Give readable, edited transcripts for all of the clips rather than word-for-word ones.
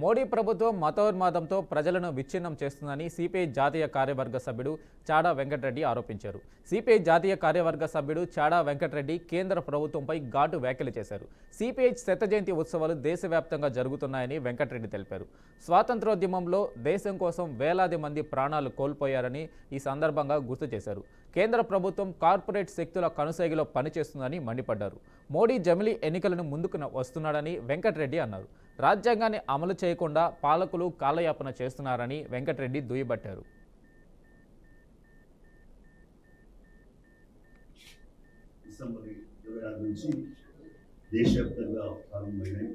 మోడీ ప్రభుత్వం మతోన్మాదంతో ప్రజలను విచ్ఛిన్నం చేస్తుందని సిపిఐ జాతీయ కార్యవర్గ సభ్యుడు చాడా వెంకటరెడ్డి ఆరోపించారు. సిపిఐ జాతీయ కార్యవర్గ సభ్యుడు చాడా వెంకటరెడ్డి కేంద్ర ప్రభుత్వంపై ఘాటు వ్యాఖ్యలు చేశారు. సిపిఐ శత జయంతి ఉత్సవాలు దేశవ్యాప్తంగా జరుగుతున్నాయని వెంకటరెడ్డి తెలిపారు. స్వాతంత్రోద్యమంలో దేశం కోసం వేలాది మంది ప్రాణాలు కోల్పోయారని ఈ సందర్భంగా గుర్తు చేశారు. కేంద్ర ప్రభుత్వం కార్పొరేట్ శక్తుల కనుసైగలో పనిచేస్తుందని మండిపడ్డారు. మోడీ జమిలీ ఎన్నికలను ముందుకు వస్తున్నాడని వెంకటరెడ్డి అన్నారు. రాజ్యాంగాన్ని అమలు చేయకుండా పాలకులు కాలయాపన చేస్తున్నారని వెంకటరెడ్డి దుయ్యబట్టారు. డిసెంబర్ 26 నుంచి దేశవ్యాప్తంగా ప్రారంభమైనాయి.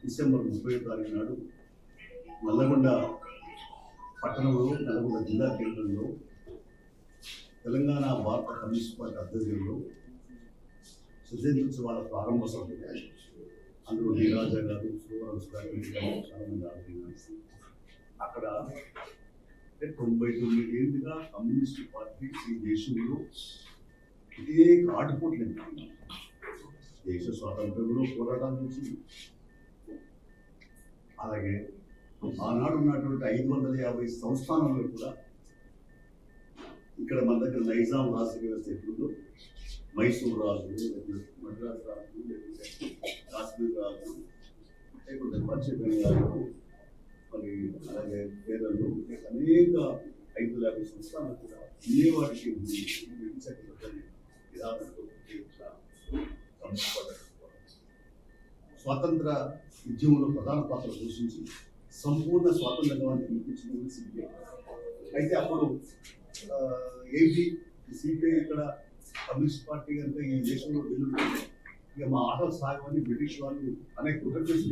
డిసెంబర్ 30 తారీఖు నాడు నల్లగొండ పట్టణంలో, నల్లగొండ జిల్లా కేంద్రంలో తెలంగాణ భారత కమ్యూనిస్ట్ పార్టీ ఆధ్వర్యంలో శతజయంత్యోత్సవాల ప్రారంభ సభ. అందులో డి రాజా గారు, చాలా మంది ఆధ్వర్యంగా అక్కడ 99 ఏళ్ళుగా కమ్యూనిస్ట్ పార్టీ ఈ దేశంలో ఇదే ఆటుపోట్లు దేశ స్వాతంత్రంలో పోరాటం నుంచి, అలాగే ఆనాడు ఉన్నటువంటి 550 సంస్థానాల్లో కూడా ఇక్కడ మన దగ్గర నైజాం రాజకీయ వ్యవస్థ ఎట్లుందో, మైసూర్ రాజు, మద్రాసు రాజు, కాశ్మీర్ రాజు, లేకుంటే పశ్చిమ బెంగాలు, మరి అలాగే కేరళలో అనేక 550 సంస్థానాలు కూడా ఇదే వాటికి స్వాతంత్ర ఉద్యమంలో ప్రధాన పాత్ర పోషించి సంపూర్ణ స్వాతంత్ర్యాన్ని కల్పించింది సిపిఐ. అయితే అప్పుడు ఏంటి సిపిఐ ఇక్కడ కమ్యూనిస్ట్ పార్టీ కనుక ఈ దేశంలో వెలుగుతుంది, ఇక మా ఆటలు సాగమని బ్రిటిష్ వాళ్ళు అనేక కుట్ర చేసి